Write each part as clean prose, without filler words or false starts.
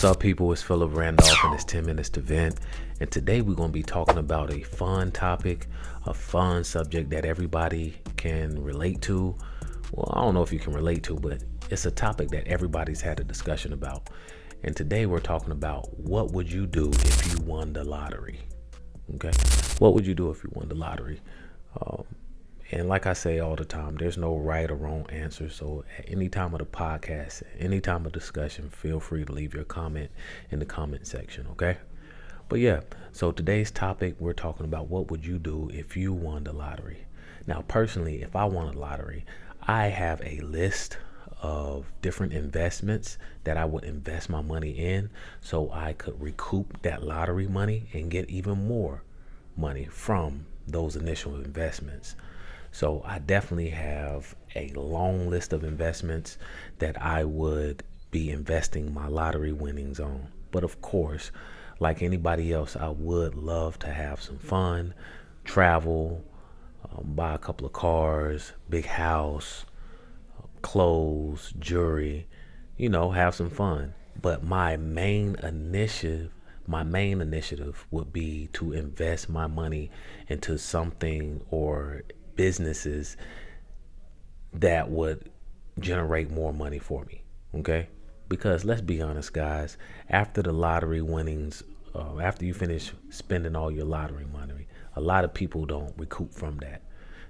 What's up, people? It's Philip Randolph, and it's 10 Minutes to Vent. And today we're going to be talking about a fun topic, a fun subject that everybody can relate to. Well, I don't know if you can relate to, but it's a topic that everybody's had a discussion about. And today we're talking about what would you do if you won the lottery? Okay? What would you do if you won the lottery? And like I say all the time, there's no right or wrong answer. So at any time of the podcast, any time of discussion, feel free to leave your comment in the comment section, okay? But yeah, so today's topic, we're talking about what would you do if you won the lottery? Now, personally, if I won a lottery, I have a list of different investments that I would invest my money in so I could recoup that lottery money and get even more money from those initial investments. So I definitely have a long list of investments that I would be investing my lottery winnings on. But of course, like anybody else, I would love to have some fun, travel, buy a couple of cars, big house, clothes, jewelry, have some fun. But my main initiative would be to invest my money into something or businesses that would generate more money for me. Okay? Because let's be honest, guys, after the lottery winnings, after you finish spending all your lottery money, a lot of people don't recoup from that.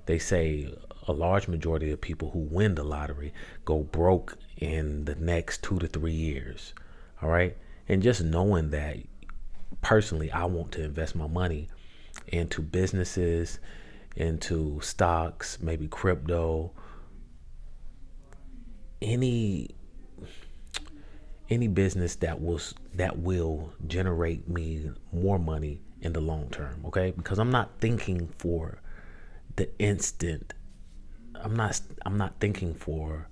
They say a large majority of people who win the lottery go broke in the next 2 to 3 years. All right. And just knowing that, personally, I want to invest my money into businesses, into stocks, maybe crypto, any business that will generate me more money in the long term, okay? Because I'm not thinking for the instant. I'm not thinking for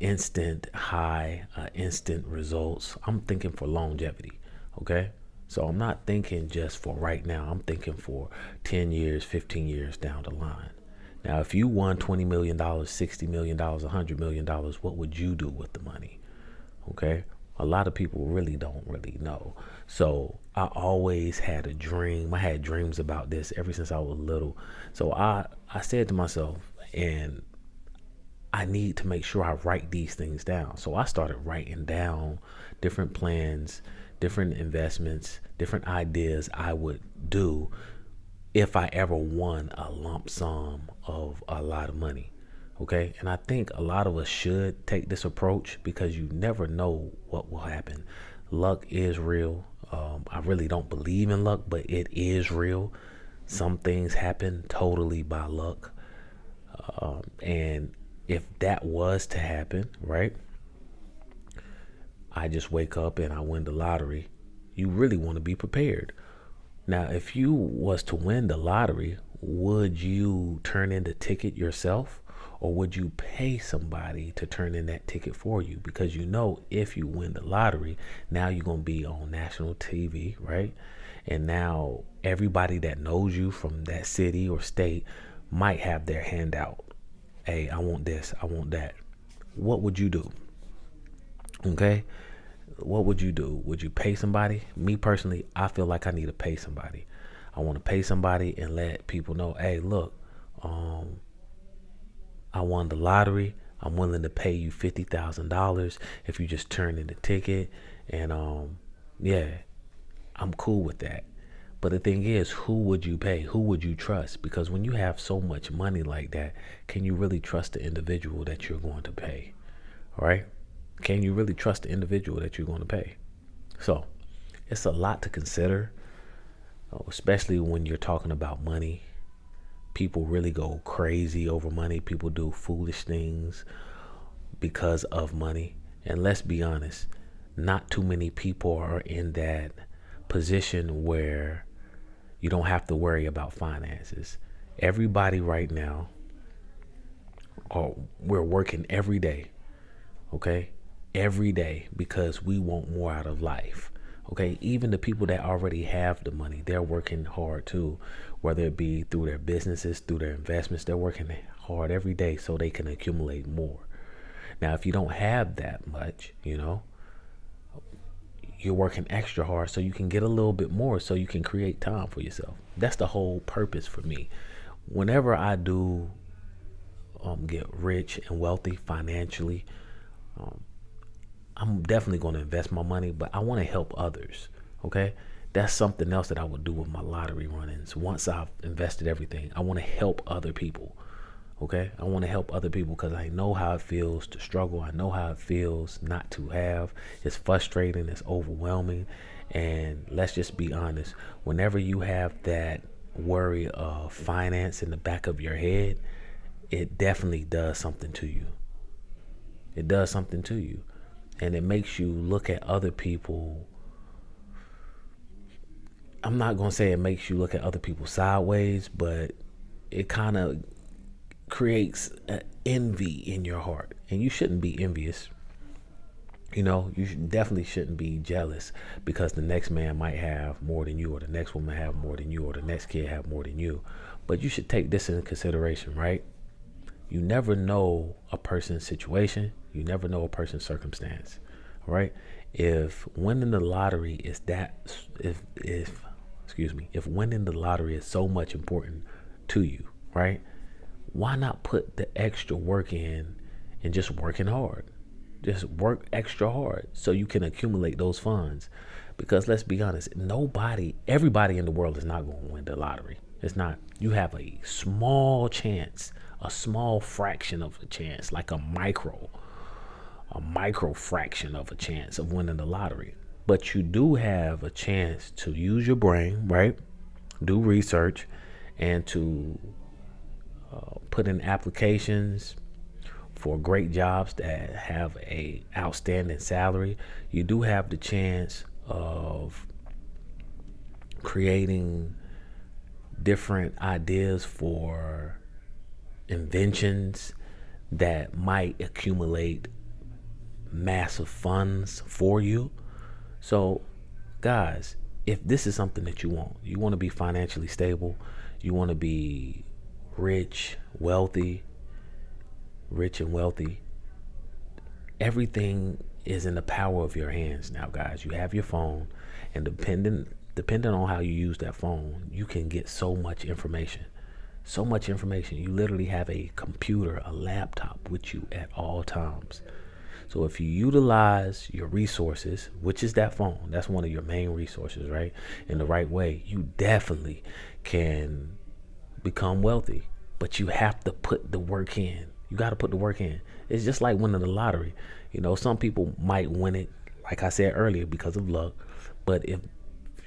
instant high, instant results. I'm thinking for longevity, okay? So I'm not thinking just for right now. I'm thinking for 10 years, 15 years down the line. Now, if you won $20 million, $60 million, $100 million, what would you do with the money? Okay? A lot of people really don't really know. So I always had a dream. I had dreams about this ever since I was little. So I said to myself, and I need to make sure I write these things down. So I started writing down different plans, different investments, different ideas I would do if I ever won a lump sum of a lot of money. Okay. And I think a lot of us should take this approach because you never know what will happen. Luck is real. I really don't believe in luck, but it is real. Some things happen totally by luck. And if that was to happen, right? I just wake up and I win the lottery. You really want to be prepared. Now, if you was to win the lottery, would you turn in the ticket yourself, or would you pay somebody to turn in that ticket for you? Because if you win the lottery, now you're going to be on national TV, right? And now everybody that knows you from that city or state might have their hand out. Hey, I want this, I want that. What would you do? Okay? What would you do? Would you pay somebody? Me personally, I feel like I need to pay somebody. I want to pay somebody and let people know, hey, look, I won the lottery. I'm willing to pay you $50,000 if you just turn in the ticket. And yeah, I'm cool with that. But the thing is, who would you pay? Who would you trust? Because when you have so much money like that, can you really trust the individual that you're going to pay? All right? Can you really trust the individual that you're going to pay? So it's a lot to consider, especially when you're talking about money. People really go crazy over money. People do foolish things because of money. And let's be honest, not too many people are in that position where you don't have to worry about finances. Everybody right now, we're working every day, okay? Every day, because we want more out of life. Okay, even the people that already have the money, they're working hard too, whether it be through their businesses, through their investments. They're working hard every day so they can accumulate more. Now, if you don't have that much, you're working extra hard so you can get a little bit more so you can create time for yourself. That's the whole purpose for me. Whenever I do get rich and wealthy financially, I'm definitely going to invest my money, but I want to help others. Okay. That's something else that I would do with my lottery run-ins. Once I've invested everything, I want to help other people. Okay. I want to help other people because I know how it feels to struggle. I know how it feels not to have. It's frustrating. It's overwhelming. And let's just be honest. Whenever you have that worry of finance in the back of your head, it definitely does something to you. It does something to you. And it makes you look at other people. I'm not going to say it makes you look at other people sideways, but it kind of creates envy in your heart. And you shouldn't be envious. You definitely shouldn't be jealous because the next man might have more than you, or the next woman have more than you, or the next kid have more than you. But you should take this into consideration, right? You never know a person's situation. You never know a person's circumstance, right? If winning the lottery is if winning the lottery is so much important to you, right? Why not put the extra work in and just working hard? Just work extra hard so you can accumulate those funds. Because let's be honest, everybody in the world is not going to win the lottery. It's not. You have a small chance, a small fraction of a chance, like a micro fraction of a chance of winning the lottery. But you do have a chance to use your brain, right? Do research and to put in applications for great jobs that have a outstanding salary. You do have the chance of creating different ideas for inventions that might accumulate massive funds for you. So guys, if this is something that you want to be financially stable, you want to be rich and wealthy, everything is in the power of your hands now, guys. You have your phone, and depending on how you use that phone, you can get so much information. You literally have a computer, a laptop with you at all times. So if you utilize your resources, which is that phone, that's one of your main resources, right? In the right way, you definitely can become wealthy, but you have to put the work in. You got to put the work in. It's just like winning the lottery. Some people might win it, like I said earlier, because of luck. But if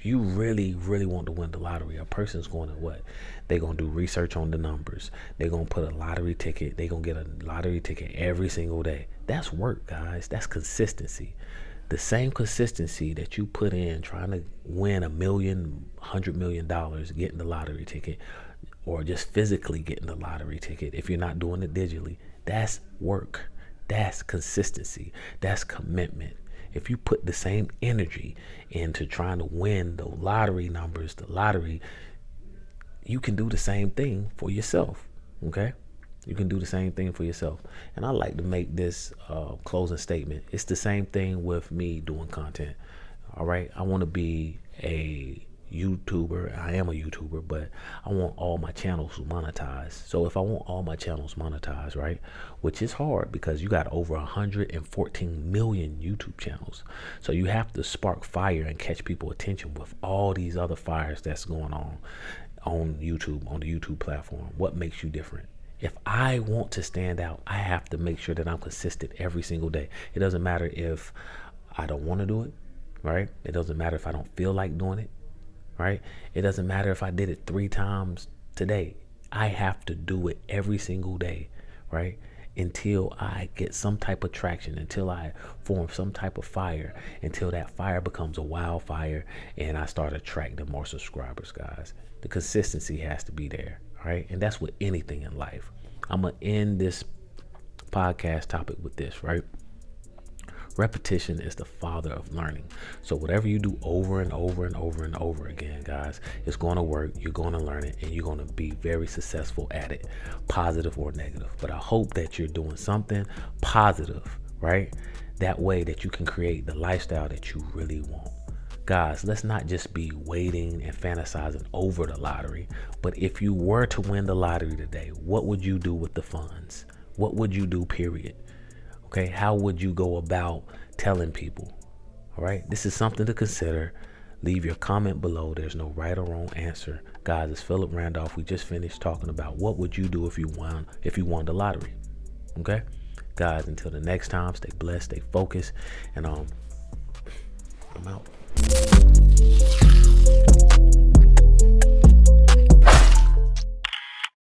you really, really want to win the lottery, a person's going to what? They're going to do research on the numbers. They're going to put a lottery ticket. They're going to get a lottery ticket every single day. That's work, guys. That's consistency. The same consistency that you put in trying to win $1 million, $100 million, getting the lottery ticket, or just physically getting the lottery ticket, if you're not doing it digitally, that's work. That's consistency. That's commitment. If you put the same energy into trying to win the lottery numbers, the lottery, you can do the same thing for yourself. Okay? You can do the same thing for yourself. And I like to make this closing statement. It's the same thing with me doing content. All right? I want to be a YouTuber. I am a YouTuber, but I want all my channels monetized. So if I want all my channels monetized, right, which is hard because you got over 114 million YouTube channels. So you have to spark fire and catch people's attention with all these other fires that's going on YouTube, on the YouTube platform. What makes you different? If I want to stand out, I have to make sure that I'm consistent every single day. It doesn't matter if I don't want to do it, right? It doesn't matter if I don't feel like doing it. Right? It doesn't matter if I did it 3 times today. I have to do it every single day, right? Until I get some type of traction, until I form some type of fire, until that fire becomes a wildfire and I start attracting more subscribers, guys. The consistency has to be there, right? And that's with anything in life. I'm going to end this podcast topic with this, right? Repetition is the father of learning. So whatever you do over and over and over and over again, guys, it's going to work. You're going to learn it, and you're going to be very successful at it, positive or negative. But I hope that you're doing something positive, right? That way that you can create the lifestyle that you really want. Guys, let's not just be waiting and fantasizing over the lottery, but if you were to win the lottery today, what would you do with the funds? What would you do, period? Okay, how would you go about telling people? All right, this is something to consider. Leave your comment below. There's no right or wrong answer. Guys, it's Philip Randolph. We just finished talking about what would you do if you won the lottery. Okay, guys, until the next time, stay blessed, stay focused, and I'm out.